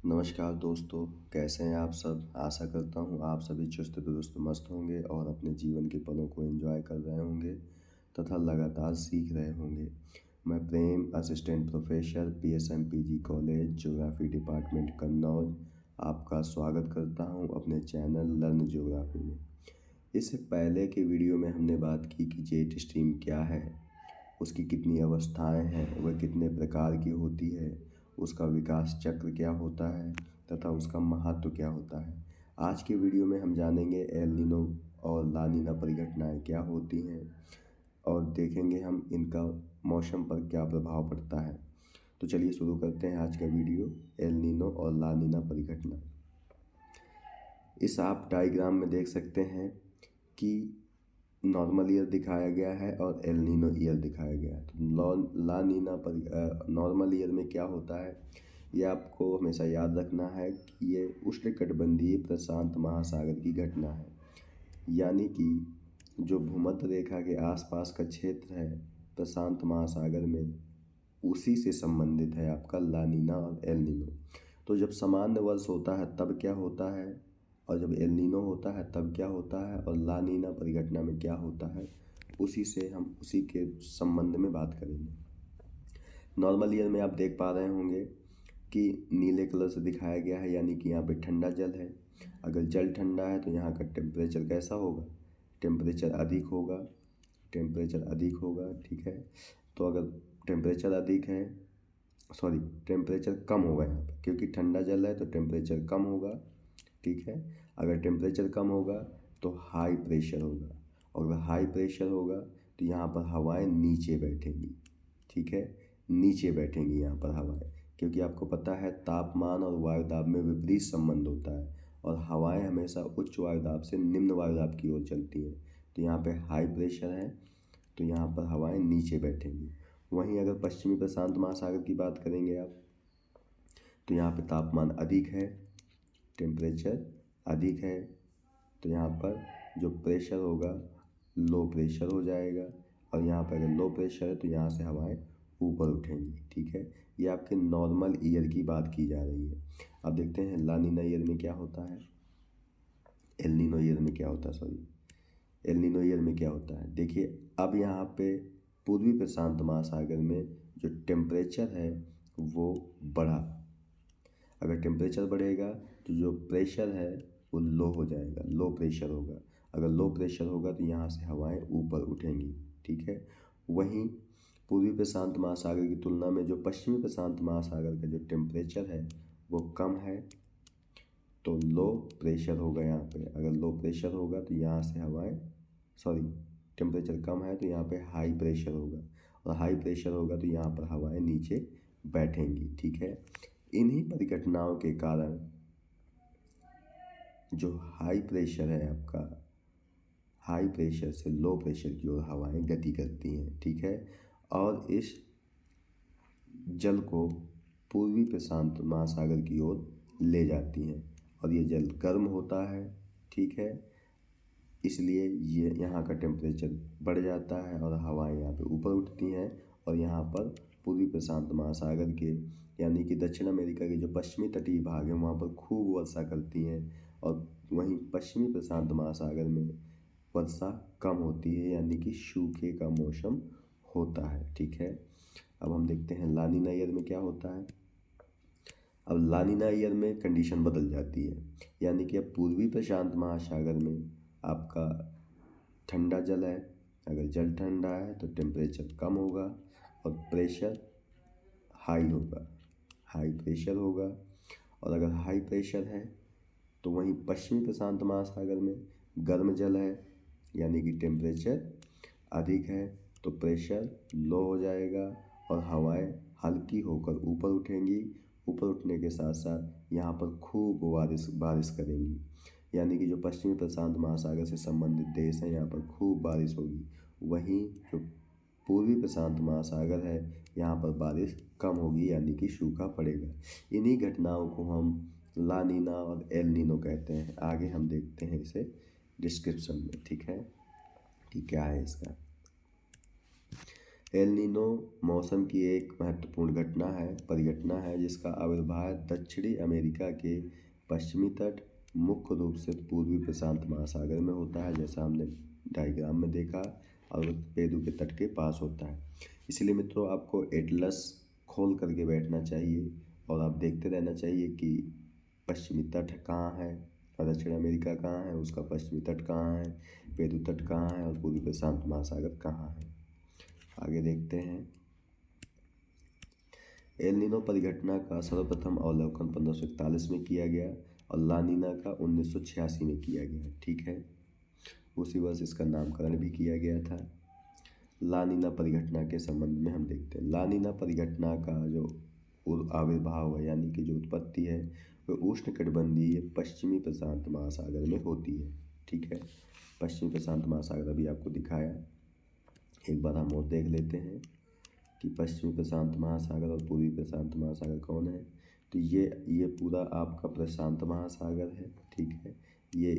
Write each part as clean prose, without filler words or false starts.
नमस्कार दोस्तों, कैसे हैं आप सब। आशा करता हूँ आप सभी चुस्त दुरुस्त मस्त होंगे और अपने जीवन के पलों को एंजॉय कर रहे होंगे तथा लगातार सीख रहे होंगे। मैं Prem, assistant professor, PSMPG college, geography department, Kannauj, आपका स्वागत करता हूँ अपने चैनल लर्न ज्योग्राफी में। इससे पहले के वीडियो में हमने बात की कि जेट स्ट्रीम क्या है, उसकी कितनी अवस्थाएं हैं, वह कितने प्रकार की होती है, उसका विकास चक्र क्या होता है तथा उसका महत्व क्या होता है। आज के वीडियो में हम जानेंगे एल नीनो और ला नीना परिघटनाएं क्या होती हैं और देखेंगे हम इनका मौसम पर क्या प्रभाव पड़ता है। तो चलिए शुरू करते हैं आज का वीडियो। एल नीनो और ला नीना परिघटना। इस आप डायग्राम में देख सकते हैं कि नॉर्मल ईयर दिखाया गया है और एल नीनो ईयर दिखाया गया है। तो ला नीना पर नॉर्मल ईयर में क्या होता है, ये आपको हमेशा याद रखना है कि ये उष्णकटिबंधीय प्रशांत महासागर की घटना है। यानी कि जो भूमध्य रेखा के आसपास का क्षेत्र है प्रशांत महासागर में, उसी से संबंधित है आपका ला नीना और एल नीनो। तो जब सामान्य वर्ष होता है तब क्या होता है, और जब एल नीनो होता है तब क्या होता है, और ला नीना परिघटना में क्या होता है, उसी के संबंध में बात करेंगे। नॉर्मल ईयर में आप देख पा रहे होंगे कि नीले कलर से दिखाया गया है, यानी कि यहाँ पे ठंडा जल है। अगर जल ठंडा है तो यहाँ का टेम्परेचर कैसा होगा, टेम्परेचर अधिक होगा। टेम्परेचर अधिक होगा, ठीक है। तो अगर टेम्परेचर अधिक है, सॉरी टेम्परेचर कम होगा यहाँ पे, क्योंकि ठंडा जल है तो टेम्परेचर कम होगा, ठीक है। अगर टेम्परेचर कम होगा तो हाई प्रेशर होगा, और अगर हाई प्रेशर होगा तो यहाँ पर हवाएं नीचे बैठेंगी, ठीक है। नीचे बैठेंगी यहाँ पर हवाएं, क्योंकि आपको पता है तापमान और वायुदाब में विपरीत संबंध होता है और हवाएं हमेशा उच्च वायुदाब से निम्न वायुदाब की ओर चलती हैं। तो यहाँ पे हाई प्रेशर है तो यहाँ पर हवाएं नीचे बैठेंगी। वहीं अगर पश्चिमी प्रशांत महासागर की बात करेंगे आप, तो यहाँ पे तापमान अधिक है, टेम्परेचर अधिक है, तो यहाँ पर जो प्रेशर होगा लो प्रेशर हो जाएगा, और यहाँ पर अगर लो प्रेशर है तो यहाँ से हवाएं ऊपर उठेंगी, ठीक है। ये आपके नॉर्मल ईयर की बात की जा रही है। अब देखते हैं ला नीना ईयर में क्या होता है, एल नीनो ईयर में क्या होता है, एल नीनो ईयर में क्या होता है। देखिए अब यहाँ पे पूर्वी प्रशांत महासागर में जो टेम्परेचर है वो बढ़ा। अगर टेम्परेचर बढ़ेगा तो जो प्रेशर है वो लो हो जाएगा, लो प्रेशर होगा। अगर लो प्रेशर होगा तो यहाँ से हवाएं ऊपर उठेंगी, ठीक है। वहीं पूर्वी प्रशांत महासागर की तुलना में जो पश्चिमी प्रशांत महासागर का जो टेम्परेचर है वो कम है, तो लो प्रेशर होगा यहाँ पे। अगर लो प्रेशर होगा तो यहाँ से हवाएं, सॉरी टेम्परेचर कम है तो यहाँ पे हाई प्रेशर होगा, और हाई प्रेशर होगा तो यहाँ पर हवाएं नीचे बैठेंगी, ठीक है। इन्हीं परिघटनाओं के कारण जो हाई प्रेशर है आपका, हाई प्रेशर से लो प्रेशर की ओर हवाएं गति करती हैं, ठीक है। और इस जल को पूर्वी प्रशांत महासागर की ओर ले जाती हैं, और ये जल गर्म होता है, ठीक है। इसलिए ये यहाँ का टेम्परेचर बढ़ जाता है और हवाएं यहाँ पे ऊपर उठती हैं, और यहाँ पर पूर्वी प्रशांत महासागर के यानी कि दक्षिण अमेरिका के जो पश्चिमी तटीय भाग हैं वहाँ पर खूब वर्षा करती हैं, और वहीं पश्चिमी प्रशांत महासागर में वर्षा कम होती है, यानी कि सूखे का मौसम होता है, ठीक है। अब हम देखते हैं ला नीना ईयर में क्या होता है। अब ला नीना ईयर में कंडीशन बदल जाती है, यानी कि अब पूर्वी प्रशांत महासागर में आपका ठंडा जल है। अगर जल ठंडा है तो टेम्परेचर कम होगा और प्रेशर हाई होगा, हाई प्रेशर होगा। और अगर हाई प्रेशर है तो वहीं पश्चिमी प्रशांत महासागर में गर्म जल है, यानी कि टेम्परेचर अधिक है तो प्रेशर लो हो जाएगा और हवाएं हल्की होकर ऊपर उठेंगी। ऊपर उठने के साथ साथ यहाँ पर खूब बारिश करेंगी, यानी कि जो पश्चिमी प्रशांत महासागर से संबंधित देश हैं यहाँ पर खूब बारिश होगी। वहीं जो पूर्वी प्रशांत महासागर है यहाँ पर बारिश कम होगी, यानी कि सूखा पड़ेगा। इन्हीं घटनाओं को हम ला नीना और एल नीनो कहते हैं। आगे हम देखते हैं इसे डिस्क्रिप्शन में, ठीक है, कि क्या है इसका। एल नीनो मौसम की एक महत्वपूर्ण परिघटना है जिसका आविर्भाव दक्षिणी अमेरिका के पश्चिमी तट, मुख्य रूप से पूर्वी प्रशांत महासागर में होता है, जैसा हमने डायग्राम में देखा, और पेरू के तट के पास होता है। इसलिए मित्रों आपको एटलस खोल करके बैठना चाहिए और आप देखते रहना चाहिए कि पश्चिमी तट कहाँ है और दक्षिण अमेरिका कहाँ है, उसका पश्चिमी तट कहाँ है, पेरू तट कहाँ है और पूर्वी प्रशांत महासागर कहाँ है। आगे देखते हैं। एल नीनो परिघटना का सर्वप्रथम अवलोकन 1541 में किया गया और ला नीना का 1986 में किया गया। ठीक है, उसी वर्ष इसका नामकरण भी किया गया था। ला नीना परिघटना के संबंध में हम देखते हैं। ला नीना परिघटना का जो आविर्भाव है यानी कि जो उत्पत्ति है वह उष्णकटिबंधीय पश्चिमी प्रशांत महासागर में होती है। ठीक है, पश्चिमी प्रशांत महासागर अभी आपको दिखाया, एक बार हम और देख लेते हैं कि पश्चिमी प्रशांत महासागर और पूर्वी प्रशांत महासागर कौन है। तो ये पूरा आपका प्रशांत महासागर है। ठीक है, ये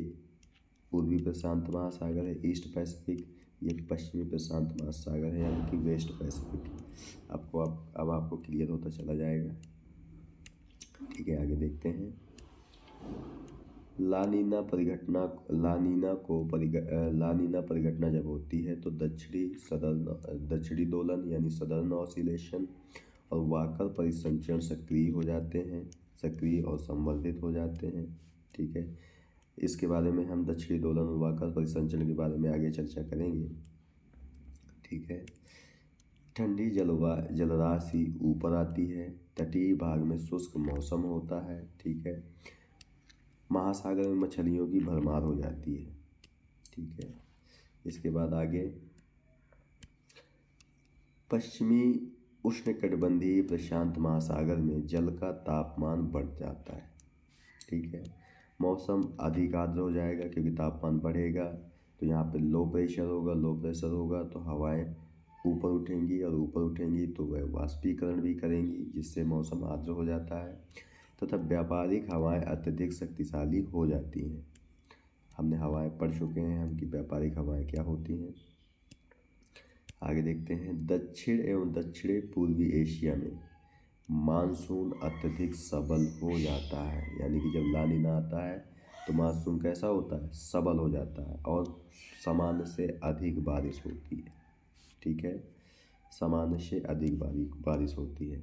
पूर्वी प्रशांत महासागर है ईस्ट पैसिफिक, ये पश्चिमी प्रशांत महासागर है यानी कि वेस्ट पैसिफिक। अब आपको क्लियर होता चला जाएगा। ठीक है, आगे देखते हैं। ला नीना परिघटना जब होती है तो दक्षिणी दोलन यानी सदर्न ऑसिलेशन और वाकर परिसंचरण सक्रिय और संवर्धित हो जाते हैं। ठीक है, इसके बारे में हम दक्षिणी दोलन और वाकर परिसंचरण के बारे में आगे चर्चा करेंगे। ठीक है, ठंडी जलराशि ऊपर आती है, तटीय भाग में शुष्क मौसम होता है। ठीक है, महासागर में मछलियों की भरमार हो जाती है। ठीक है, इसके बाद आगे पश्चिमी उष्णकटिबंधीय प्रशांत महासागर में जल का तापमान बढ़ जाता है। ठीक है, मौसम अधिक आर्द्र हो जाएगा क्योंकि तापमान बढ़ेगा, तो यहाँ पे लो प्रेशर होगा तो हवाएं ऊपर उठेंगी तो वह वाष्पीकरण भी करेंगी, जिससे मौसम आर्द्र हो जाता है तथा व्यापारिक हवाएं अत्यधिक शक्तिशाली हो जाती हैं। हमने हवाएं पढ़ चुके हैं हम कि व्यापारिक हवाएं क्या होती हैं। आगे देखते हैं। दक्षिण एवं दक्षिण पूर्वी एशिया में मानसून अत्यधिक सबल हो जाता है, यानी कि जब ला नीना आता है तो मानसून कैसा होता है, सबल हो जाता है और सामान्य से अधिक बारिश होती है। ठीक है, सामान्य से अधिक बारिश होती है।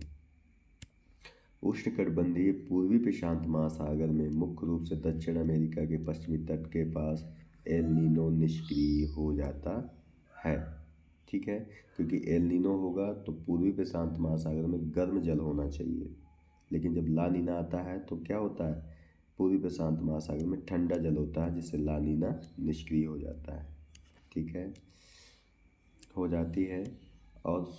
उष्णकटिबंधीय पूर्वी प्रशांत महासागर में मुख्य रूप से दक्षिण अमेरिका के पश्चिमी तट के पास एल नीनो निष्क्रिय हो जाता है। ठीक है, क्योंकि एल नीनो होगा तो पूर्वी प्रशांत महासागर में गर्म जल होना चाहिए, लेकिन जब ला नीना आता है तो क्या होता है, पूर्वी प्रशांत महासागर में ठंडा जल होता है, जिससे ला नीना निष्क्रिय हो जाता है। ठीक है, हो जाती है और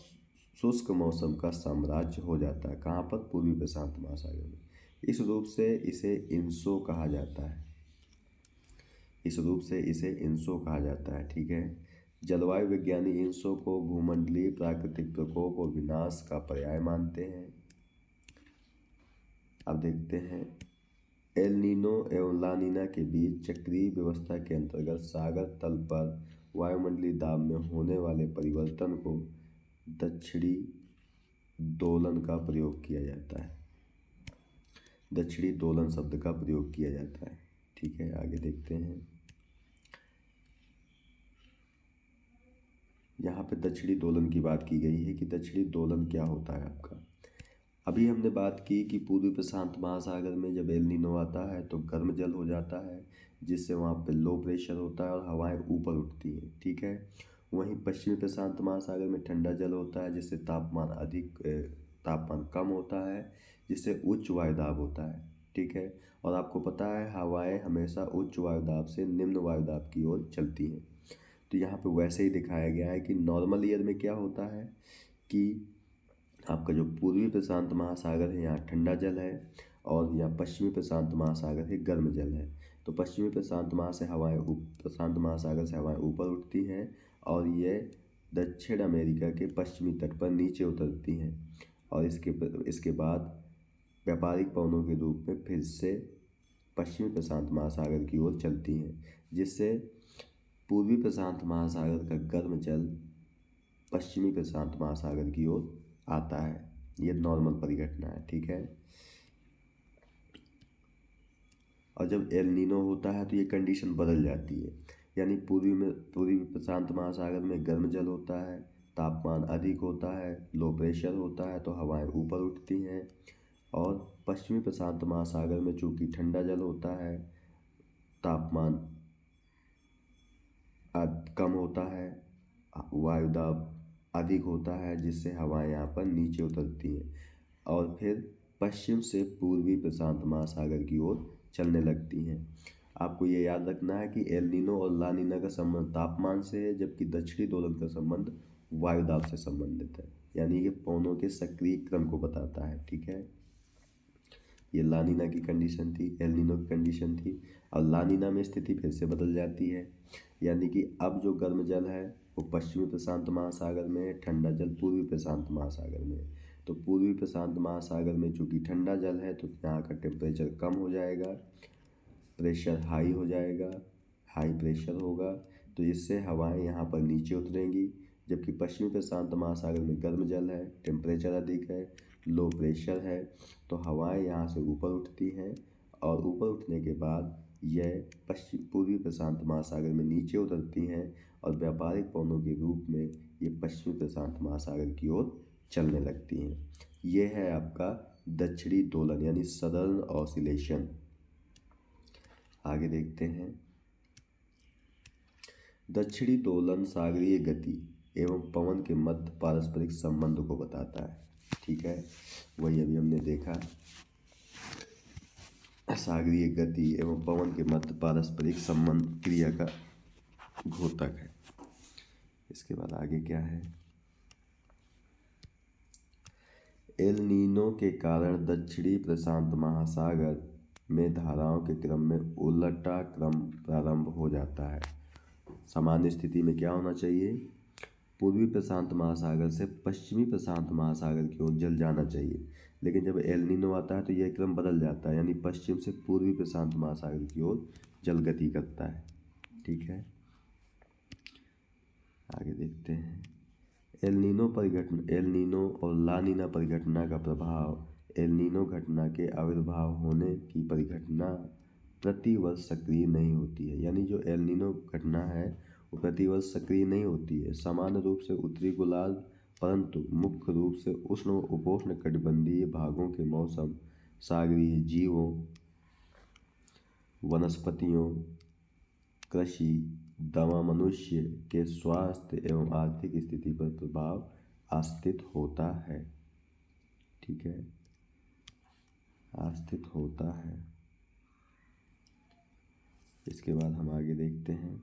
शुष्क मौसम का साम्राज्य हो जाता है। कहाँ पर, पूर्वी प्रशांत महासागर में। इस रूप से इसे इंसो कहा जाता है। ठीक है, जलवायु विज्ञानी इंसो को भूमंडलीय प्राकृतिक प्रकोप और विनाश का पर्याय मानते हैं। अब देखते हैं। एल नीनो एवं ला नीना के बीच चक्रीय व्यवस्था के अंतर्गत सागर तल पर वायुमंडलीय दाब में होने वाले परिवर्तन को दक्षिणी दोलन का प्रयोग किया जाता है। दक्षिणी दोलन शब्द का प्रयोग किया जाता है। ठीक है, आगे देखते हैं। यहाँ पे दक्षिणी दोलन की बात की गई है कि दक्षिणी दोलन क्या होता है आपका। अभी हमने बात की कि पूर्वी प्रशांत महासागर में जब एल नीनो आता है तो गर्म जल हो जाता है, जिससे वहाँ पे लो प्रेशर होता है और हवाएं ऊपर उठती हैं। ठीक है, वहीं पश्चिमी प्रशांत महासागर में ठंडा जल होता है, जिससे तापमान कम होता है, जिससे उच्च वायुदाब होता है। ठीक है, और आपको पता है हवाएं हमेशा उच्च वायुदाब से निम्न वायुदाब की ओर चलती हैं। तो यहाँ पे वैसे ही दिखाया गया है कि नॉर्मल ईयर में क्या होता है कि आपका जो पूर्वी प्रशांत महासागर है यहाँ ठंडा जल है और यहाँ पश्चिमी प्रशांत महासागर है गर्म जल है। तो पश्चिमी प्रशांत महासागर से हवाएं ऊपर उठती हैं और ये दक्षिण अमेरिका के पश्चिमी तट पर नीचे उतरती हैं और इसके बाद व्यापारिक पवनों के रूप में फिर से पश्चिमी प्रशांत महासागर की ओर चलती हैं, जिससे पूर्वी प्रशांत महासागर का गर्म जल पश्चिमी प्रशांत महासागर की ओर आता है। ये नॉर्मल परिघटना है, ठीक है। और जब एल नीनो होता है तो ये कंडीशन बदल जाती है, यानी पूर्वी प्रशांत महासागर में गर्म जल होता है, तापमान अधिक होता है, लो प्रेशर होता है तो हवाएं ऊपर उठती हैं। और पश्चिमी प्रशांत महासागर में चूंकि ठंडा जल होता है, तापमान कम होता है, वायुदाब अधिक होता है, जिससे हवाएं यहाँ पर नीचे उतरती हैं और फिर पश्चिम से पूर्वी प्रशांत महासागर की ओर चलने लगती हैं। आपको ये याद रखना है कि एल नीनो और ला नीना का संबंध तापमान से है, जबकि दक्षिणी दोलन का संबंध वायुदाब से संबंधित है, यानी ये पवनों के सक्रिय क्रम को बताता है, ठीक है। ये ला नीना की कंडीशन थी, एल नीनो की कंडीशन थी। और ला नीना में स्थिति फिर से बदल जाती है, यानी कि अब जो गर्म जल है वो पश्चिमी प्रशांत महासागर में है, ठंडा जल पूर्वी प्रशांत महासागर में है। तो पूर्वी प्रशांत महासागर में चूंकि ठंडा जल है तो यहाँ का टेम्परेचर कम हो जाएगा, प्रेशर हाई हो जाएगा, हाई प्रेशर होगा, तो इससे हवाएं यहाँ पर नीचे उतरेंगी। जबकि पश्चिमी प्रशांत महासागर में गर्म जल है, टेम्परेचर अधिक है, लो प्रेशर है, तो हवाएं यहाँ से ऊपर उठती हैं और ऊपर उठने के बाद यह पूर्वी प्रशांत महासागर में नीचे उतरती हैं और व्यापारिक पवनों के रूप में ये पश्चिमी प्रशांत महासागर की ओर चलने लगती हैं। यह है आपका दक्षिणी दोलन यानी सदर्न ऑसिलेशन। आगे देखते हैं। दक्षिणी दोलन सागरीय गति एवं पवन के मध्य पारस्परिक संबंध को बताता है, ठीक है। वही अभी हमने देखा, सागरीय गति एवं पवन के मध्य पारस्परिक संबंध क्रिया का घोतक है। इसके बाद आगे क्या है। एल नीनो के कारण दक्षिणी प्रशांत महासागर में धाराओं के क्रम में उलटा क्रम प्रारंभ हो जाता है। सामान्य स्थिति में क्या होना चाहिए, पूर्वी प्रशांत महासागर से पश्चिमी प्रशांत महासागर की ओर जल जाना चाहिए, लेकिन जब एल नीनो आता है तो यह क्रम बदल जाता है, यानी पश्चिम से पूर्वी प्रशांत महासागर की ओर जल गति करता है, ठीक है। आगे देखते हैं। एल नीनो और ला नीना परिघटना का प्रभाव। एल नीनो घटना के आविर्भाव होने की परिघटना प्रतिवर्ष सक्रिय नहीं होती है, यानी जो एल नीनो घटना है वो प्रतिवर्ष सक्रिय नहीं होती है। सामान्य रूप से उत्तरी गोलार्ध, परंतु मुख्य रूप से उष्ण व उपोष्ण कटिबंधीय भागों के मौसम, सागरीय जीवों, वनस्पतियों, कृषि, दवा, मनुष्य के स्वास्थ्य एवं आर्थिक स्थिति पर प्रभाव आस्थित होता है, ठीक है, आस्थित होता है। इसके बाद हम आगे देखते हैं।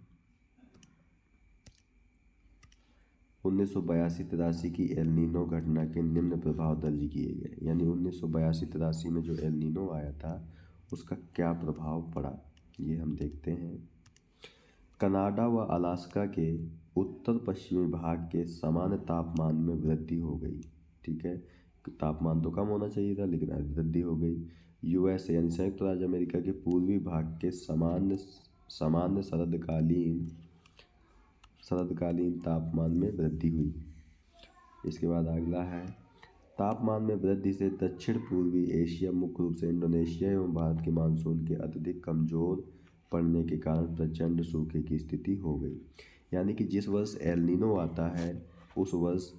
1982-83 की एल नीनो घटना के निम्न प्रभाव दर्ज किए गए, यानी 1982-83 में जो एल नीनो आया था उसका क्या प्रभाव पड़ा, ये हम देखते हैं। कनाडा व अलास्का के उत्तर पश्चिमी भाग के सामान्य तापमान में वृद्धि हो गई, ठीक है। तापमान तो कम होना चाहिए था लेकिन वृद्धि हो गई। यूएसए यानी संयुक्त राज्य अमेरिका के पूर्वी भाग के सामान्य शरदकालीन तापमान में वृद्धि हुई। इसके बाद अगला है। तापमान में वृद्धि से दक्षिण पूर्वी एशिया, मुख्य रूप से इंडोनेशिया एवं भारत के मानसून के अत्यधिक कमजोर पड़ने के कारण प्रचंड सूखे की स्थिति हो गई, यानी कि जिस वर्ष एल नीनो आता है उस वर्ष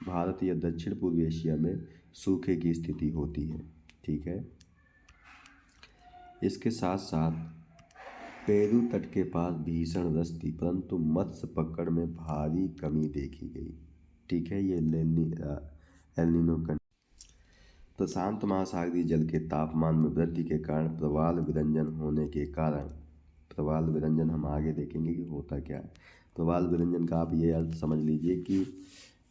भारत या दक्षिण पूर्वी एशिया में सूखे की स्थिति होती है, ठीक है। इसके साथ साथ पेरू तट के पास भीषण वृष्टि परंतु मत्स्य पकड़ में भारी कमी देखी गई, ठीक है। ये एल नीनो का प्रशांत महासागरीय जल के तापमान में वृद्धि के कारण प्रवाल विरंजन होने के कारण, प्रवाल विरंजन हम आगे देखेंगे कि होता क्या है। प्रवाल विरंजन का आप ये अर्थ समझ लीजिए कि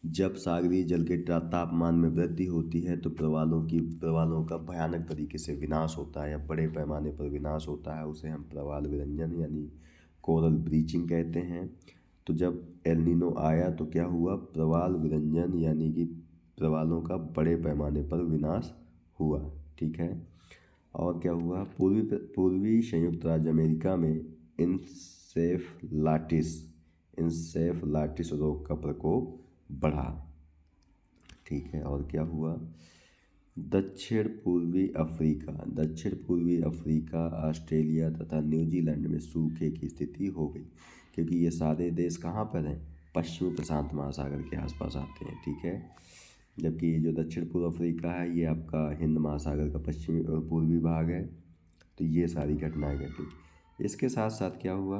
जब सागरीय जल के तापमान में वृद्धि होती है तो प्रवालों का भयानक तरीके से विनाश होता है या बड़े पैमाने पर विनाश होता है, उसे हम प्रवाल विरंजन यानी कोरल ब्लीचिंग कहते हैं। तो जब एल नीनो आया तो क्या हुआ, प्रवाल विरंजन यानी कि प्रवालों का बड़े पैमाने पर विनाश हुआ, ठीक है। और क्या हुआ, पूर्वी संयुक्त राज्य अमेरिका में इंसेफलाइटिस इंसेफलाइटिस रोग का प्रकोप बढ़ा। ठीक है, और क्या हुआ? दक्षिण पूर्वी अफ्रीका, ऑस्ट्रेलिया तथा न्यूजीलैंड में सूखे की स्थिति हो गई, क्योंकि ये सारे देश कहाँ पर हैं? पश्चिमी प्रशांत महासागर के आसपास आते हैं। ठीक है, जबकि ये जो दक्षिण पूर्व अफ्रीका है ये आपका हिंद महासागर का पश्चिमी पूर्वी भाग है। तो ये सारी घटनाएं घटी। इसके साथ साथ क्या हुआ?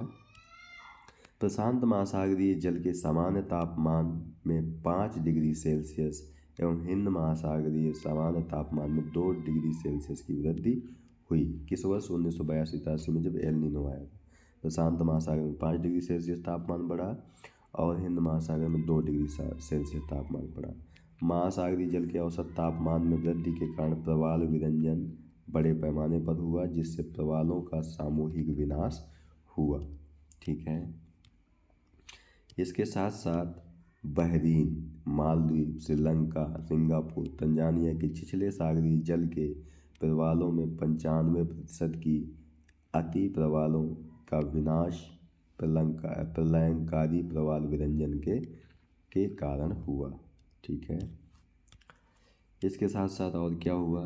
प्रशांत महासागरीय जल के सामान्य तापमान में 5 डिग्री सेल्सियस एवं हिंद महासागरीय सामान्य तापमान में 2 डिग्री सेल्सियस की वृद्धि हुई। किस वर्ष? 1982-83 में, जब एल नीनो आया था। प्रशांत महासागर में 5 डिग्री सेल्सियस तापमान बढ़ा और हिंद महासागर में 2 डिग्री सेल्सियस तापमान बढ़ा। महासागरीय जल के औसत तापमान में वृद्धि के कारण प्रवाल विरंजन बड़े पैमाने पर हुआ, जिससे प्रवालों का सामूहिक विनाश हुआ। ठीक है, इसके साथ साथ Bahrain, Maldives, Sri Lanka, Singapore, Tanzania के छिछले सागरीय जल के प्रवालों में 95% की अति प्रवालों का विनाश प्रलयंकारी प्रवाल विरंजन के कारण हुआ। ठीक है, इसके साथ साथ और क्या हुआ?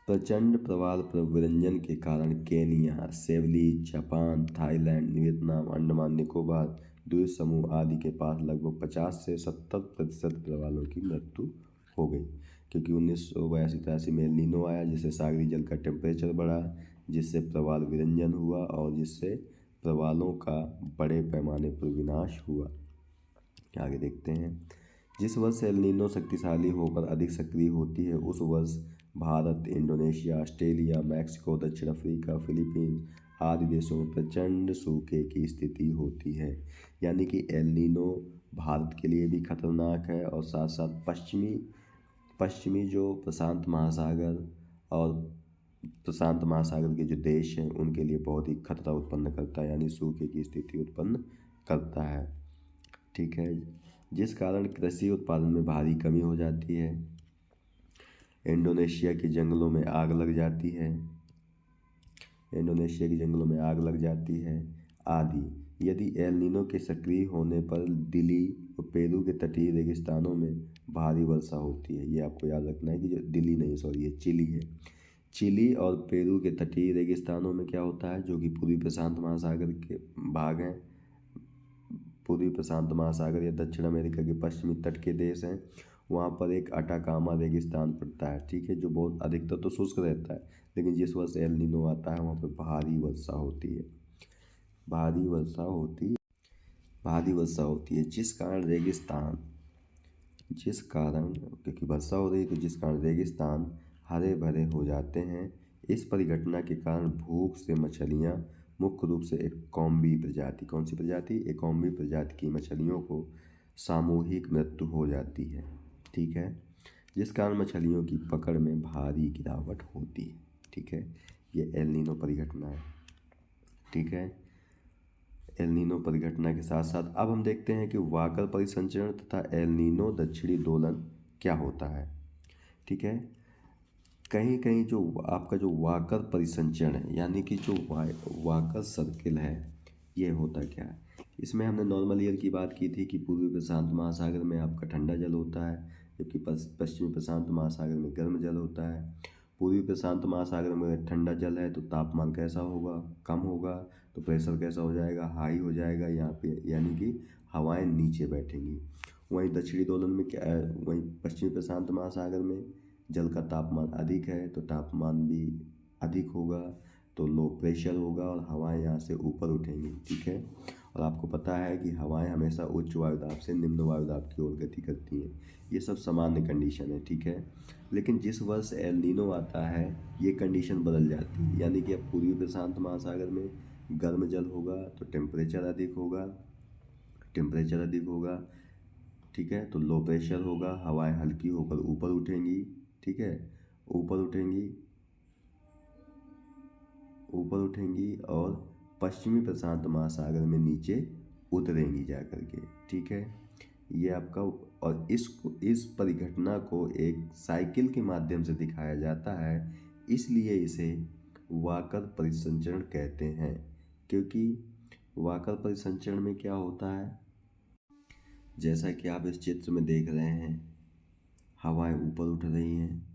प्रचंड प्रवाल विरंजन के कारण Kenya, Seychelles, Japan, Thailand, Vietnam, Andaman Nicobar द्वीप समूह आदि के पास लगभग 50 से 70% प्रवालों की मृत्यु हो गई, क्योंकि 1982-83 में एल नीनो आया, जिससे सागरीय जल का टेम्परेचर बढ़ा, जिससे प्रवाल विरंजन हुआ और जिससे प्रवालों का बड़े पैमाने पर विनाश हुआ। आगे देखते हैं। जिस वर्ष एल नीनो शक्तिशाली होकर अधिक सक्रिय होती है उस वर्ष भारत, इंडोनेशिया, ऑस्ट्रेलिया, मैक्सिको, दक्षिण अफ्रीका, फिलीपींस आदि देशों में प्रचंड सूखे की स्थिति होती है। यानी कि एल नीनो भारत के लिए भी खतरनाक है और साथ साथ पश्चिमी जो प्रशांत महासागर और प्रशांत महासागर के जो देश हैं उनके लिए बहुत ही खतरा उत्पन्न करता है, यानी सूखे की स्थिति उत्पन्न करता है। ठीक है, जिस कारण कृषि उत्पादन में भारी कमी हो जाती है, इंडोनेशिया के जंगलों में आग लग जाती है आदि। यदि एल नीनो के सक्रिय होने पर दिली और पेरू के तटीय रेगिस्तानों में भारी वर्षा होती है। ये आपको याद रखना है कि जो दिल्ली नहीं, सॉरी, ये चिली है। चिली और पेरू के तटीय रेगिस्तानों में क्या होता है, जो कि पूर्वी प्रशांत महासागर के भाग हैं, पूर्वी प्रशांत महासागर या दक्षिण अमेरिका के पश्चिमी तट के देश हैं, वहाँ पर एक अटाकामा रेगिस्तान पड़ता है। ठीक है, जो बहुत अधिकतर तो शुष्क रहता है, लेकिन जिस वर्ष एल नीनो आता है वहाँ पर भारी वर्षा होती है, जिस कारण क्योंकि वर्षा हो रही है तो जिस कारण रेगिस्तान हरे भरे हो जाते हैं। इस परिघटना के कारण भूख से मछलियाँ, मुख्य रूप से एकॉम्बी प्रजाति, कौन सी प्रजाति? एकॉम्बी प्रजाति की मछलियों को सामूहिक मृत्यु हो जाती है। ठीक है, जिस कारण मछलियों की पकड़ में भारी गिरावट होती है। ठीक है, ये एल नीनो परिघटना है। ठीक है, एल नीनो परिघटना के साथ साथ अब हम देखते हैं कि वाकर परिसंचरण तथा एल नीनो दक्षिणी दोलन क्या होता है। ठीक है, कहीं कहीं जो आपका जो वाकर परिसंचरण है, यानी कि जो वाकर सर्किल है, ये होता क्या है? इसमें हमने नॉर्मल ईयर की बात की थी कि पूर्वी प्रशांत महासागर में आपका ठंडा जल होता है, जबकि पश्चिमी प्रशांत महासागर में गर्म जल होता है। पूर्वी प्रशांत महासागर में ठंडा जल है तो तापमान कैसा होगा? कम होगा, तो प्रेशर कैसा हो जाएगा? हाई हो जाएगा यहाँ पे, यानी कि हवाएं नीचे बैठेंगी। वहीं दक्षिणी दोलन में क्या, वहीं पश्चिमी प्रशांत महासागर में जल का तापमान अधिक है तो तापमान भी अधिक होगा, तो लो प्रेशर होगा और हवाएं यहाँ से ऊपर उठेंगी। ठीक है, और आपको पता है कि हवाएं हमेशा उच्च वायुदाब से निम्न वायुदाब की ओर गति करती हैं। ये सब सामान्य कंडीशन है। ठीक है, लेकिन जिस वर्ष एल नीनो आता है ये कंडीशन बदल जाती है, यानी कि अब पूर्वी प्रशांत महासागर में गर्म जल होगा तो टेम्परेचर अधिक होगा। ठीक है, तो लो प्रेशर होगा, हवाएं हल्की होकर ऊपर उठेंगी। ठीक है, ऊपर उठेंगी और पश्चिमी प्रशांत महासागर में नीचे उतरेंगी जा करके। ठीक है, ये आपका, और इस परिघटना को एक साइकिल के माध्यम से दिखाया जाता है, इसलिए इसे वाकर परिसंचरण कहते हैं, क्योंकि वाकर परिसंचरण में क्या होता है, जैसा कि आप इस चित्र में देख रहे हैं, हवाएं ऊपर उठ रही हैं।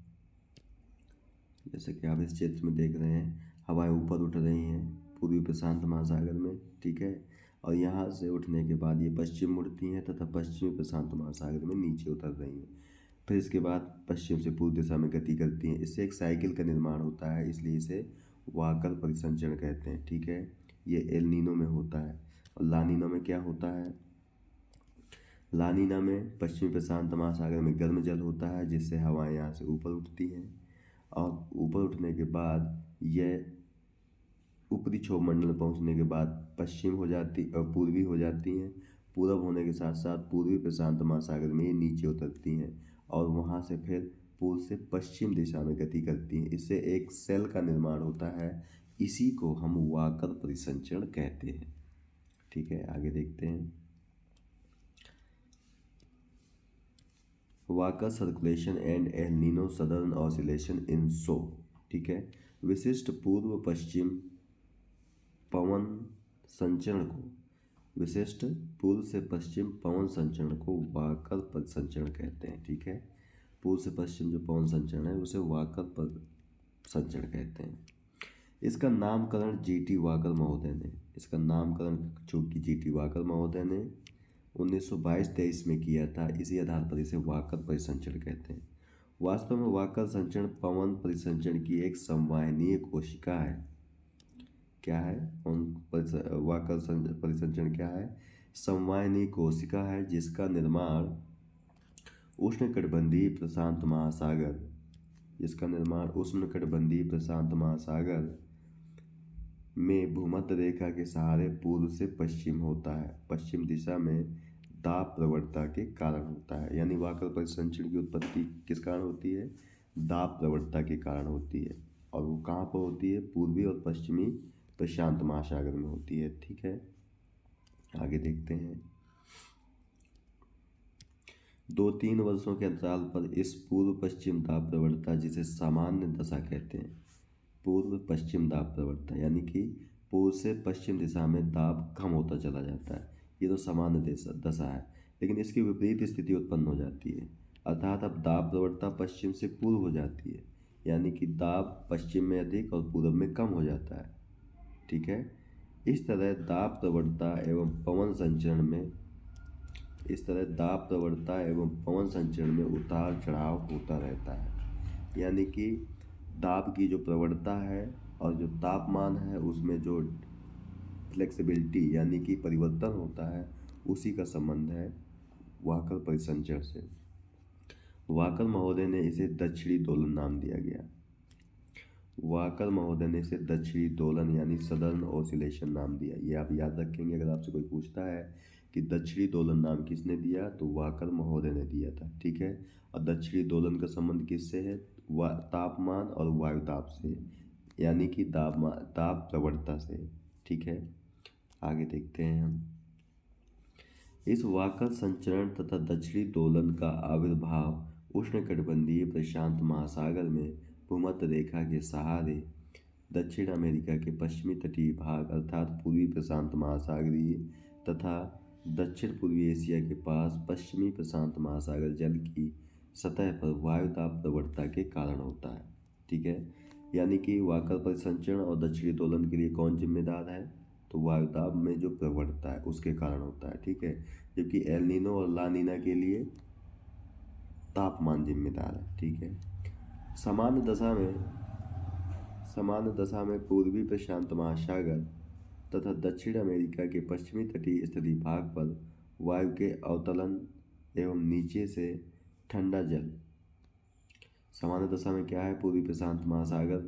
जैसा कि आप इस चित्र में देख रहे हैं, हवाएं ऊपर उठ रही हैं पूर्वी प्रशांत महासागर में, ठीक है। और यहाँ से उठने के बाद ये पश्चिम मुड़ती हैं तथा पश्चिमी प्रशांत महासागर में नीचे उतर रही हैं। फिर इसके बाद पश्चिम से पूर्व दिशा में गति करती हैं। इससे एक साइकिल का निर्माण होता है, इसलिए इसे वाकर परिसंचरण कहते हैं, ठीक है। ये एल नीनो में होता है। और ला नीनो में क्या होता है, ला नीना में पश्चिमी प्रशांत महासागर में गर्म जल होता है, जिससे हवाएं यहाँ से ऊपर उठती हैं और ऊपर उठने के बाद यह ऊपरी क्षोभ मंडल में पहुँचने के बाद पश्चिम हो जाती और पूर्वी हो जाती हैं। पूरब होने के साथ साथ पूर्वी प्रशांत महासागर में ये नीचे उतरती हैं और वहाँ से फिर पूर्व से पश्चिम दिशा में गति करती हैं। इससे एक सेल का निर्माण होता है, इसी को हम वाकर परिसंचरण कहते हैं, ठीक है। आगे देखते हैं, Walker circulation and El Nino southern oscillation ENSO, ठीक है। विशिष्ट पूर्व पश्चिम पवन संचरण को, विशिष्ट पूर्व से पश्चिम पवन संचरण को वाकर परिसंचरण कहते हैं, ठीक है। पूर्व से पश्चिम जो पवन संचरण है उसे वाकर परिसंचरण कहते हैं। इसका नामकरण जीटी वाकर महोदय ने, इसका नामकरण चूंकि जीटी वाकर महोदय ने 1922-23 में किया था, इसी आधार पर इसे वाकर परिसंचरण कहते हैं। वास्तव में वाकर संचरण पवन परिसंचरण की एक संवाहनीय कोशिका है। क्या है, वाकर परिसंचरण क्या है, संवाहनीय कोशिका है, जिसका निर्माण उष्णकटिबंधीय प्रशांत महासागर, जिसका निर्माण उष्णकटिबंधीय प्रशांत महासागर में भूमध्य रेखा के सहारे पूर्व से पश्चिम होता है, पश्चिम दिशा में दाब प्रवणता के कारण होता है। यानी वाकर परिसंचरण की उत्पत्ति किस कारण होती है, दाब प्रवणता के कारण होती है। और वो कहाँ पर होती है, पूर्वी और पश्चिमी प्रशांत महासागर में होती है, ठीक है। आगे देखते हैं, 2-3 वर्षों के अंतराल पर इस पूर्व पश्चिम दाब प्रवणता, जिसे सामान्य दशा कहते हैं, पूर्व पश्चिम दाब प्रवणता यानी कि पूर्व से पश्चिम दिशा में दाब कम होता चला जाता है, ये तो सामान्य दशा है। लेकिन इसकी विपरीत स्थिति उत्पन्न हो जाती है, अर्थात अब दाब प्रवणता पश्चिम से पूर्व हो जाती है, यानी कि दाब पश्चिम में अधिक और पूर्व में कम हो जाता है, ठीक है। इस तरह दाब प्रवणता एवं पवन संचरण में, इस तरह दाब प्रवणता एवं पवन संचरण में उतार चढ़ाव होता रहता है। यानी कि दाब की जो प्रवणता है और जो तापमान है उसमें जो फ्लेक्सिबिलिटी यानी कि परिवर्तन होता है, उसी का संबंध है वाकर परिसंचरण से। वाकर महोदय ने इसे दक्षिणी दोलन नाम दिया गया, वाकर महोदय ने इसे दक्षिणी दोलन यानी सदर्न ऑसिलेशन नाम दिया। ये आप याद रखेंगे, अगर आपसे कोई पूछता है कि दक्षिणी दोलन नाम किसने दिया, तो वाकर महोदय ने दिया था, ठीक है। और दक्षिणी दोलन का संबंध किससे है, तापमान और वायु दाब से, यानी कि दाब प्रवणता से, ठीक है। आगे देखते हैं हम, इस वाकर संचरण तथा दक्षिणी दोलन का आविर्भाव उष्णकटिबंधीय प्रशांत महासागर में भूमध्य रेखा के सहारे दक्षिण अमेरिका के पश्चिमी तटीय भाग अर्थात पूर्वी प्रशांत महासागरीय तथा दक्षिण पूर्वी एशिया के पास पश्चिमी प्रशांत महासागर जल की सतह पर वायुदाब प्रवणता के कारण होता है, ठीक है। यानी कि वाकर परिसंचरण और दक्षिणी दोलन के लिए कौन जिम्मेदार है, तो वायुदाब में जो प्रवणता है उसके कारण होता है, ठीक है। जबकि एल नीनो और ला नीना के लिए तापमान जिम्मेदार है, ठीक है। सामान्य दशा में पूर्वी प्रशांत महासागर तथा दक्षिण अमेरिका के पश्चिमी तटीय स्थलीय भाग पर वायु के अवतलन एवं नीचे से ठंडा जल, सामान्य दशा में क्या है, पूर्वी प्रशांत महासागर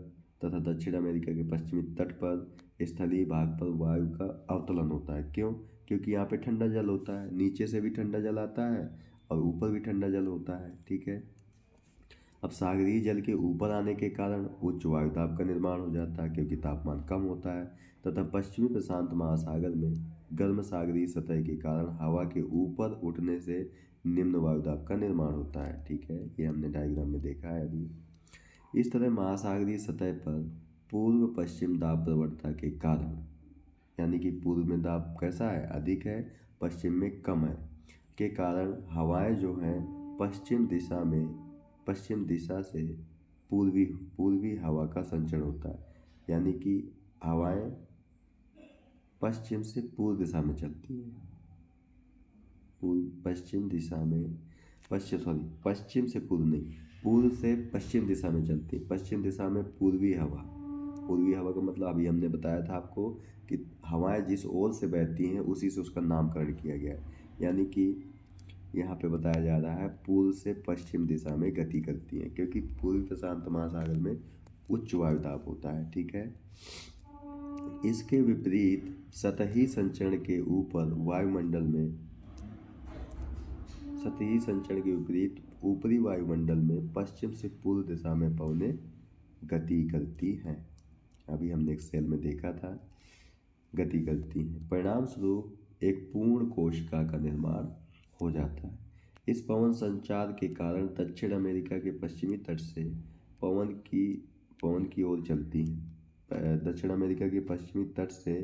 तथा दक्षिण अमेरिका के पश्चिमी तट पर स्थलीय भाग पर वायु का अवतलन होता है। क्यों, क्योंकि यहाँ पे ठंडा जल होता है, नीचे से भी ठंडा जल आता है और ऊपर भी ठंडा जल होता है, ठीक है। अब सागरीय जल के ऊपर आने के कारण उच्च वायुदाब का निर्माण हो जाता है, क्योंकि तापमान कम होता है, तथा पश्चिमी प्रशांत महासागर में गर्म सागरीय सतह के कारण हवा के ऊपर उठने से निम्न वायुदाब का निर्माण होता है, ठीक है। ये हमने डायग्राम में देखा है अभी। इस तरह महासागरीय सतह पर पूर्व पश्चिम दाब प्रवणता के कारण यानी कि पूर्व में दाब कैसा है, अधिक है, पश्चिम में कम है, के कारण हवाएं जो हैं पश्चिम दिशा से पूर्वी हवा का संचरण होता है। यानी कि हवाएं पश्चिम से पूर्व दिशा में चलती हैं। पश्चिम से पूर्व नहीं, पूर्व से पश्चिम दिशा में चलती है। पश्चिम दिशा में पूर्वी हवा का मतलब अभी हमने बताया था आपको कि हवाएं जिस ओर से बहती हैं उसी से उसका नामकरण किया गया है। यानी कि यहाँ पे बताया जा रहा है पूर्व से पश्चिम दिशा में गति करती हैं, क्योंकि पूर्वी प्रशांत महासागर में उच्च वायुदाब होता है। ठीक है। इसके विपरीत सतही संचरण के विपरीत ऊपरी वायुमंडल में पश्चिम से पूर्व दिशा में पवनें गति करती हैं। अभी हमने एक सेल में देखा था, गति करती हैं। परिणाम स्वरूप एक पूर्ण कोशिका का निर्माण हो जाता है। इस पवन संचार के कारण दक्षिण अमेरिका के पश्चिमी तट से पवन की ओर चलती हैं। दक्षिण अमेरिका के पश्चिमी तट से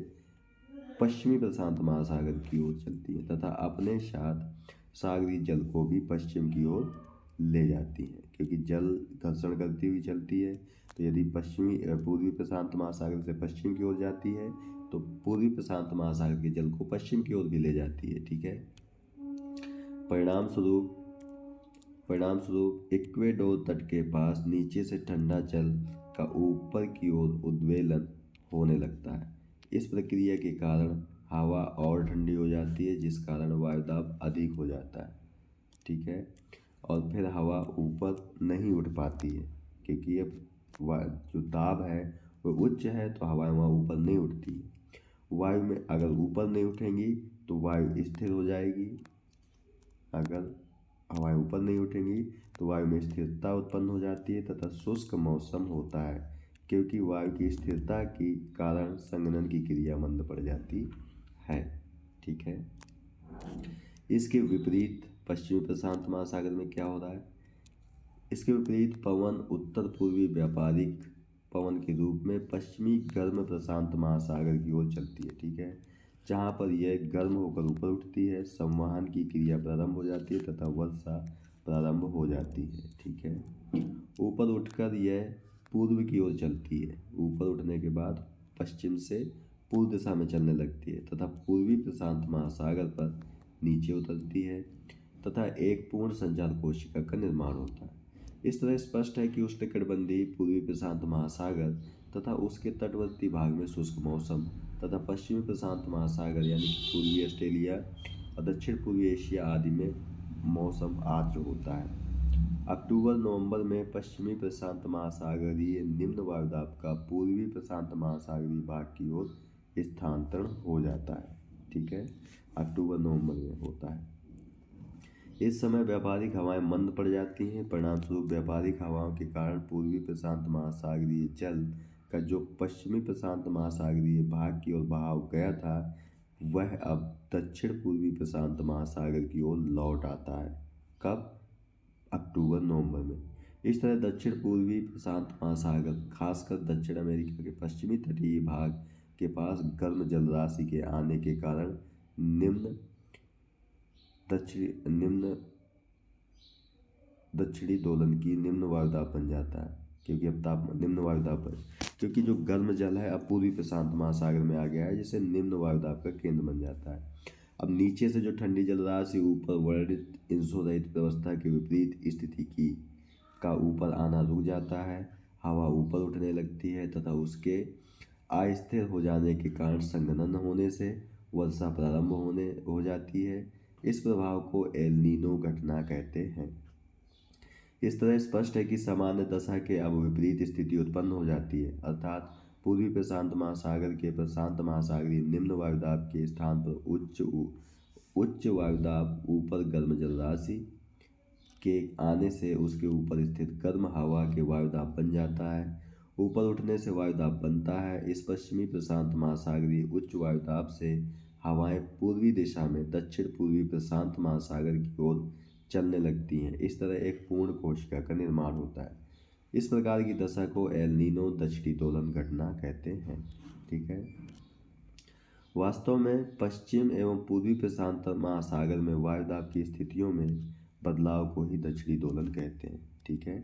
पश्चिमी प्रशांत महासागर की ओर चलती है तथा अपने साथ सागरी जल को भी पश्चिम की ओर ले जाती है, क्योंकि जल घर्षण करती हुई चलती है। तो यदि पूर्वी प्रशांत महासागर से पश्चिम की ओर जाती है तो पूर्वी प्रशांत महासागर के जल को पश्चिम की ओर भी ले जाती है। ठीक है। परिणाम स्वरूप इक्वेडोर तट के पास नीचे से ठंडा जल का ऊपर की ओर उद्वेलन होने लगता है। इस प्रक्रिया के कारण हवा और ठंडी हो जाती है, जिस कारण वायुदाब अधिक हो जाता है। ठीक है। और फिर हवा ऊपर नहीं उठ पाती है, क्योंकि अब जो दाब है वो उच्च है तो हवाएं वहाँ ऊपर नहीं उठती है। वायु में अगर ऊपर नहीं उठेंगी तो वायु स्थिर हो जाएगी। अगर हवाएं ऊपर नहीं उठेंगी तो वायु में स्थिरता उत्पन्न हो जाती है तथा शुष्क मौसम होता है, क्योंकि वायु की स्थिरता के कारण संघनन की क्रिया मंद पड़ जाती है। ठीक है। इसके विपरीत पश्चिमी प्रशांत महासागर में क्या हो रहा है? इसके विपरीत पवन उत्तर पूर्वी व्यापारिक पवन के रूप में पश्चिमी गर्म प्रशांत महासागर की ओर चलती है। ठीक है। जहाँ पर यह गर्म होकर ऊपर उठती है, संवहन की क्रिया प्रारंभ हो जाती है तथा वर्षा प्रारंभ हो जाती है। ठीक है। ऊपर उठकर यह पूर्व की ओर चलती है। ऊपर उठने के बाद पश्चिम से पूर्व दिशा में चलने लगती है तथा पूर्वी प्रशांत महासागर पर नीचे उतरती है तथा एक पूर्ण संचार कोशिका का निर्माण होता है। इस तरह स्पष्ट है कि उष्णकटिबंधीय पूर्वी प्रशांत महासागर तथा उसके तटवर्ती भाग में शुष्क मौसम तथा पश्चिमी प्रशांत महासागर यानी कि पूर्वी ऑस्ट्रेलिया और दक्षिण पूर्वी एशिया आदि में मौसम आर्द्र होता है। अक्टूबर-नवंबर में पश्चिमी प्रशांत महासागरीय निम्न वायुदाब का पूर्वी प्रशांत महासागरीय भाग की ओर स्थानांतरण हो जाता है। ठीक है। अक्टूबर-नवंबर में होता है। इस समय व्यापारिक हवाएं मंद पड़ जाती हैं। परिणाम स्वरूप व्यापारिक हवाओं के कारण पूर्वी प्रशांत महासागरीय जल का जो पश्चिमी प्रशांत महासागरीय भाग की ओर बहाव गया था वह अब दक्षिण पूर्वी प्रशांत महासागर की ओर लौट आता है। कब? अक्टूबर-नवंबर में। इस तरह दक्षिण पूर्वी प्रशांत महासागर खासकर दक्षिण अमेरिका के पश्चिमी तटीय भाग के पास गर्म जलराशि के आने के कारण दक्षिणी दोलन की निम्न वायुदाब बन जाता है, क्योंकि अब तापमान निम्न वायुदाब पर, क्योंकि जो गर्म जल है अब पूर्वी प्रशांत महासागर में आ गया है, जिससे निम्न वायुदाब का केंद्र बन जाता है। अब नीचे से जो ठंडी जलराशि ऊपर वर्णित इंसुरहित व्यवस्था के विपरीत स्थिति का ऊपर आना रुक जाता है। हवा ऊपर उठने लगती है तथा उसके अस्थिर हो जाने के कारण संघनन होने से वर्षा प्रारंभ हो जाती है। इस प्रभाव को एल नीनो घटना कहते हैं। इस तरह स्पष्ट है कि सामान्य दशा के अब विपरीत स्थिति उत्पन्न हो जाती है, अर्थात पूर्वी प्रशांत महासागर के प्रशांत महासागरीय निम्न वायुदाब के स्थान पर उच्च वायुदाब ऊपर गर्म जलराशि के आने से उसके ऊपर स्थित गर्म हवा के वायुदाब बन जाता है। ऊपर उठने से वायुदाब बनता है। इस पश्चिमी प्रशांत महासागरीय उच्च वायुदाब से हवाएं पूर्वी दिशा में दक्षिण पूर्वी प्रशांत महासागर की ओर चलने लगती हैं। इस तरह एक पूर्ण कोशिका का निर्माण होता है। इस प्रकार की दशा को एल नीनो दक्षिणी दोलन घटना कहते हैं। ठीक है। वास्तव में पश्चिम एवं पूर्वी प्रशांत महासागर में वायुदाब की स्थितियों में बदलाव को ही दक्षिणी दोलन कहते हैं। ठीक है,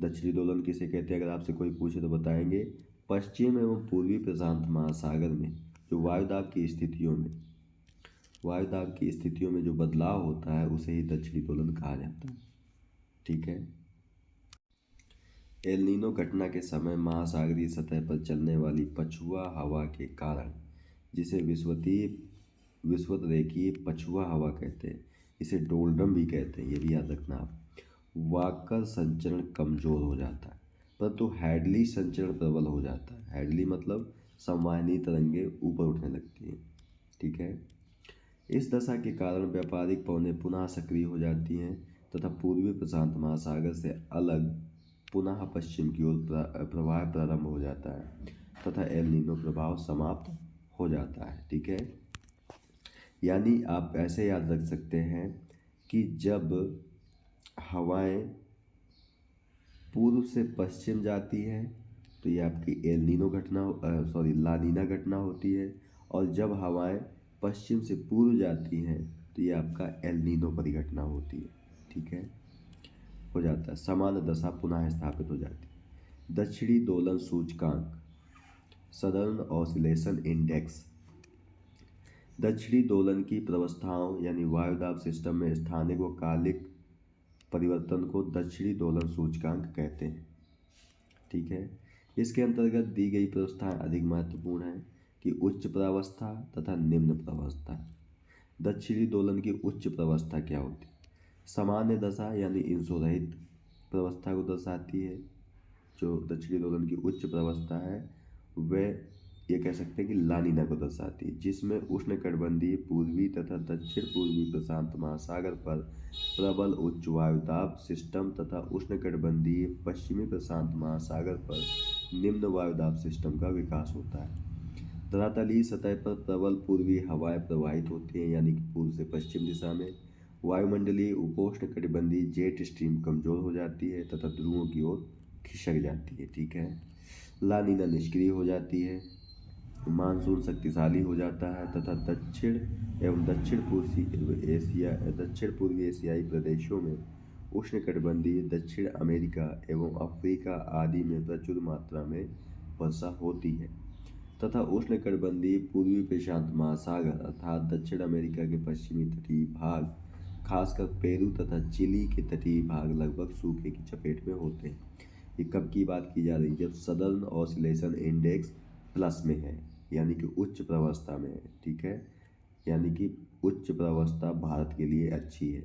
दक्षिणी दोलन किसे कहते हैं अगर आपसे कोई पूछे तो बताएंगे पश्चिम एवं पूर्वी प्रशांत महासागर में जो वायुदाब की स्थितियों में जो बदलाव होता है उसे ही दक्षिणी दोलन कहा जाता है। ठीक है, एल नीनो घटना के समय महासागरीय सतह पर चलने वाली पछुआ हवा के कारण, जिसे विषुवतरेखीय पछुआ हवा कहते हैं, इसे डोलडम भी कहते हैं, ये भी याद रखना आप, वाकर संचरण कमजोर हो जाता है परंतु हैडली संचरण प्रबल हो जाता है। हैडली मतलब संवहनी तरंगे ऊपर उठने लगती हैं। ठीक है, इस दशा के कारण व्यापारिक पवनें पुनः सक्रिय हो जाती हैं तथा पूर्वी प्रशांत महासागर से अलग पुनः पश्चिम की ओर प्रवाह प्रारंभ हो जाता है तथा एल नीनो प्रभाव समाप्त हो जाता है। ठीक है, यानी आप ऐसे याद रख सकते हैं कि जब हवाएं पूर्व से पश्चिम जाती हैं तो ये आपकी ला नीना घटना होती है, और जब हवाएं पश्चिम से पूर्व जाती हैं तो ये आपका एल नीनो परिघटना होती है। ठीक है, हो जाता है, समान दशा पुनः स्थापित हो जाती है। दक्षिणी दोलन सूचकांक सदर्न ऑसिलेशन इंडेक्स दक्षिणी दोलन की प्रवस्थाओं यानी वायुदाब सिस्टम में स्थानिक व कालिक परिवर्तन को दक्षिणी दोलन सूचकांक कहते हैं। ठीक है, इसके अंतर्गत दी गई प्रवस्थाएं अधिक महत्वपूर्ण हैं कि उच्च प्रावस्था तथा निम्न प्रावस्था। दक्षिणी दोलन की उच्च प्रावस्था क्या होती है? सामान्य दशा यानी इंसो रहित प्रावस्था को दर्शाती है। जो दक्षिणी दोलन की उच्च प्रावस्था है वह ये कह सकते हैं कि ला नीना को दर्शाती है, जिसमें उष्णकटिबंधीय पूर्वी तथा दक्षिण पूर्वी प्रशांत महासागर पर प्रबल उच्च वायुदाब सिस्टम तथा उष्णकटिबंधीय पश्चिमी प्रशांत महासागर पर निम्न वायुदाब सिस्टम का विकास होता है। धरातलीय सतह पर प्रबल पूर्वी हवाएं प्रवाहित होती हैं यानी कि पूर्व से पश्चिम दिशा में। वायुमंडलीय उपोष्णकटिबंधीय जेट स्ट्रीम कमजोर हो जाती है तथा ध्रुवों की ओर खिसक जाती है। ठीक है, ला नीना निष्क्रिय हो जाती है, मानसून शक्तिशाली हो जाता है तथा दक्षिण एवं दक्षिण पूर्वी एशियाई प्रदेशों में उष्णकटिबंधीय दक्षिण अमेरिका एवं अफ्रीका आदि में प्रचुर मात्रा में वर्षा होती है तथा उष्णकटिबंधीय पूर्वी प्रशांत महासागर अर्थात दक्षिण अमेरिका के पश्चिमी तटीय भाग खासकर पेरू तथा चिली के तटीय भाग लगभग सूखे की चपेट में होते हैं। ये कब की बात की जा रही है? जब सदर्न ऑसिलेशन इंडेक्स प्लस में है यानी कि उच्च प्रावस्था में है। ठीक है, यानी कि उच्च प्रावस्था भारत के लिए अच्छी है।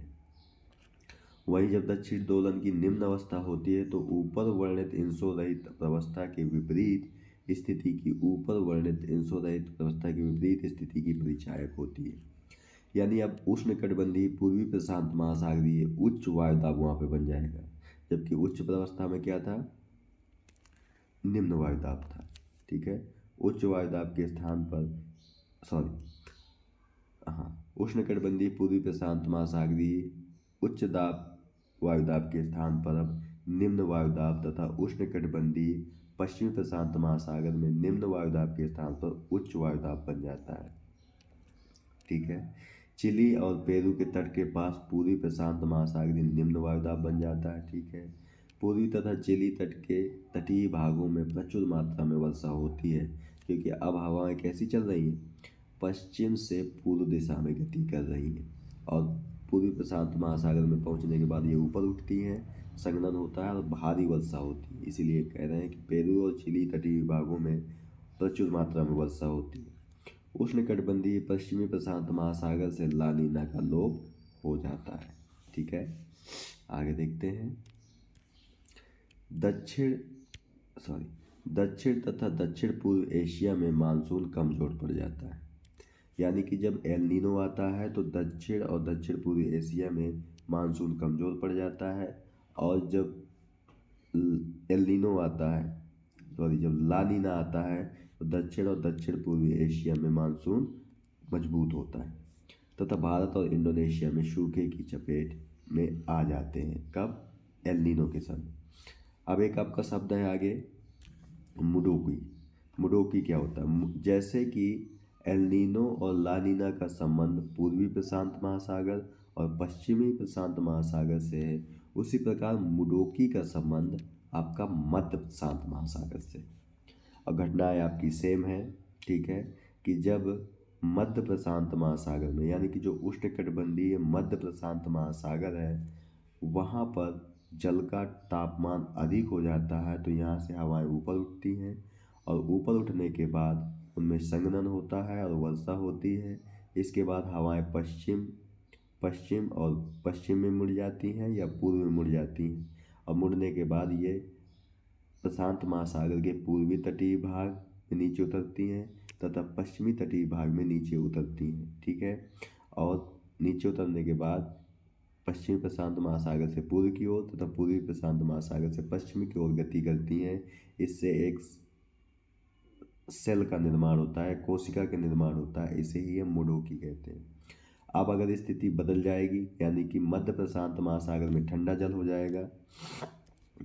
वहीं जब दक्षिण दोलन की निम्न अवस्था होती है तो ऊपर वर्णित इंसो रहित प्रावस्था के विपरीत स्थिति की परिचायक होती है। यानी अब उष्णकटिबंधीय पूर्वी प्रशांत महासागरीय उच्च वायुदाब वहां पे बन जाएगा, जबकि उच्च प्रावस्था में क्या था? निम्न वायुदाब था। ठीक है, उच्च वायुदाब के स्थान पर उष्णकटिबंधीय पूर्वी प्रशांत महासागरीय उच्च दाब वायुदाब के स्थान पर अब निम्न वायुदाब तथा उष्णकटिबंधीय पश्चिमी प्रशांत महासागर में निम्न वायुदाब के स्थान पर उच्च वायुदाब बन जाता है। ठीक है, चिली और पेरू के तट के पास पूर्वी प्रशांत महासागरीय निम्न वायुदाब बन जाता है। ठीक है, पूर्वी तथा चिली तट के तटीय भागों में प्रचुर मात्रा में वर्षा होती है क्योंकि अब हवाएं कैसी चल रही हैं? पश्चिम से पूर्व दिशा में गति कर रही हैं और पूर्वी प्रशांत महासागर में पहुंचने के बाद ये ऊपर उठती हैं, संघनन होता है और भारी वर्षा होती है। इसीलिए कह रहे हैं कि पेरू और चिली तटीय भागों में प्रचुर मात्रा में वर्षा होती है। उष्णकटिबंधीय पश्चिमी प्रशांत महासागर से ला नीना का लोप हो जाता है। ठीक है, आगे देखते हैं। दक्षिण तथा दक्षिण पूर्व एशिया में मानसून कमजोर पड़ जाता है। यानी कि जब एल नीनो आता है तो दक्षिण और दक्षिण पूर्व एशिया में मानसून कमजोर पड़ जाता है, और जब जब ला नीना आता है तो दक्षिण और दक्षिण पूर्वी एशिया में मानसून मजबूत होता है तथा भारत और इंडोनेशिया में सूखे की चपेट में आ जाते हैं। कब? एल नीनो के समय। अब एक आपका शब्द है आगे, मुडोकी। मुडोकी क्या होता है? जैसे कि एल नीनो और ला नीना का संबंध पूर्वी प्रशांत महासागर और पश्चिमी प्रशांत महासागर से है, उसी प्रकार मुडोकी का संबंध आपका मध्य प्रशांत महासागर से। और घटनाएं आपकी सेम है, ठीक है, कि जब मध्य प्रशांत महासागर में, यानी कि जो उष्णकटिबंधीय मध्य प्रशांत महासागर है, वहाँ पर जल का तापमान अधिक हो जाता है, तो यहाँ से हवाएं ऊपर उठती हैं और ऊपर उठने के बाद उनमें संघनन होता है और वर्षा होती है। इसके बाद हवाएं पश्चिम और पश्चिम में मुड़ जाती हैं या पूर्व में मुड़ जाती हैं, और मुड़ने के बाद ये प्रशांत महासागर के पूर्वी तटीय भाग में नीचे उतरती हैं तथा पश्चिमी तटीय भाग में नीचे उतरती हैं, ठीक है। और नीचे उतरने के बाद पश्चिमी प्रशांत महासागर से पूर्व की ओर तथा पूर्वी प्रशांत महासागर से पश्चिम की ओर गति करती हैं। इससे एक सेल का निर्माण होता है, कोशिका का निर्माण होता है, इसे ही हम मुडोकी कहते हैं। अब अगर स्थिति बदल जाएगी, यानी कि मध्य प्रशांत महासागर में ठंडा जल हो जाएगा,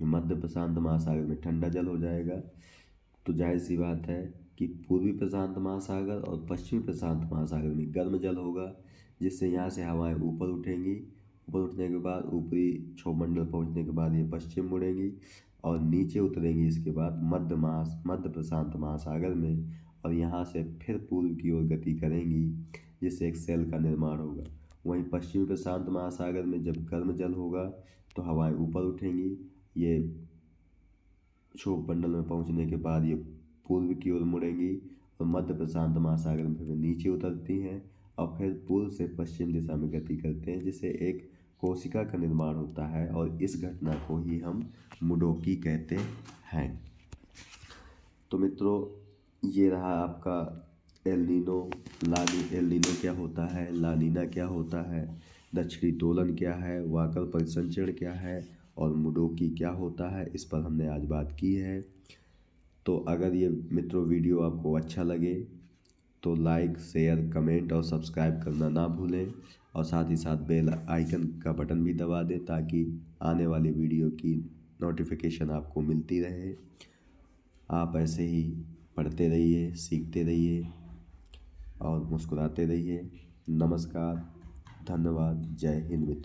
मध्य प्रशांत महासागर में ठंडा जल हो जाएगा, तो जाहिर सी बात है कि पूर्वी प्रशांत महासागर और पश्चिमी प्रशांत महासागर में गर्म जल होगा, जिससे यहाँ से हवाएं ऊपर उठेंगी। ऊपर उठने के बाद ऊपरी क्षोभमंडल पहुँचने के बाद ये पश्चिम मुड़ेंगी और नीचे उतरेंगी इसके बाद मध्य प्रशांत महासागर में, और यहाँ से फिर पूर्व की ओर गति करेंगी, जिससे एक सेल का निर्माण होगा। वहीं पश्चिमी प्रशांत महासागर में जब गर्म जल होगा तो हवाएं ऊपर उठेंगी, ये क्षोभमंडल में पहुँचने के बाद ये पूर्व की ओर मुड़ेंगी और मध्य प्रशांत महासागर में फिर नीचे उतरती हैं और फिर पूर्व से पश्चिम दिशा में गति करते हैं, जिससे एक कोशिका का निर्माण होता है, और इस घटना को ही हम मुडोकी कहते हैं। तो मित्रों, ये रहा आपका एल नीनो, एल नीनो क्या होता है, ला नीना क्या होता है, दक्षिणी दोलन क्या है, वाकर परिसंचरण क्या है और मुडोकी क्या होता है, इस पर हमने आज बात की है। तो अगर ये मित्रों वीडियो आपको अच्छा लगे तो लाइक, शेयर, कमेंट और सब्सक्राइब करना ना भूलें, और साथ ही साथ बेल आइकन का बटन भी दबा दें ताकि आने वाली वीडियो की नोटिफिकेशन आपको मिलती रहे। आप ऐसे ही पढ़ते रहिए, सीखते रहिए और मुस्कुराते रहिए। नमस्कार, धन्यवाद, जय हिंद मित्रों।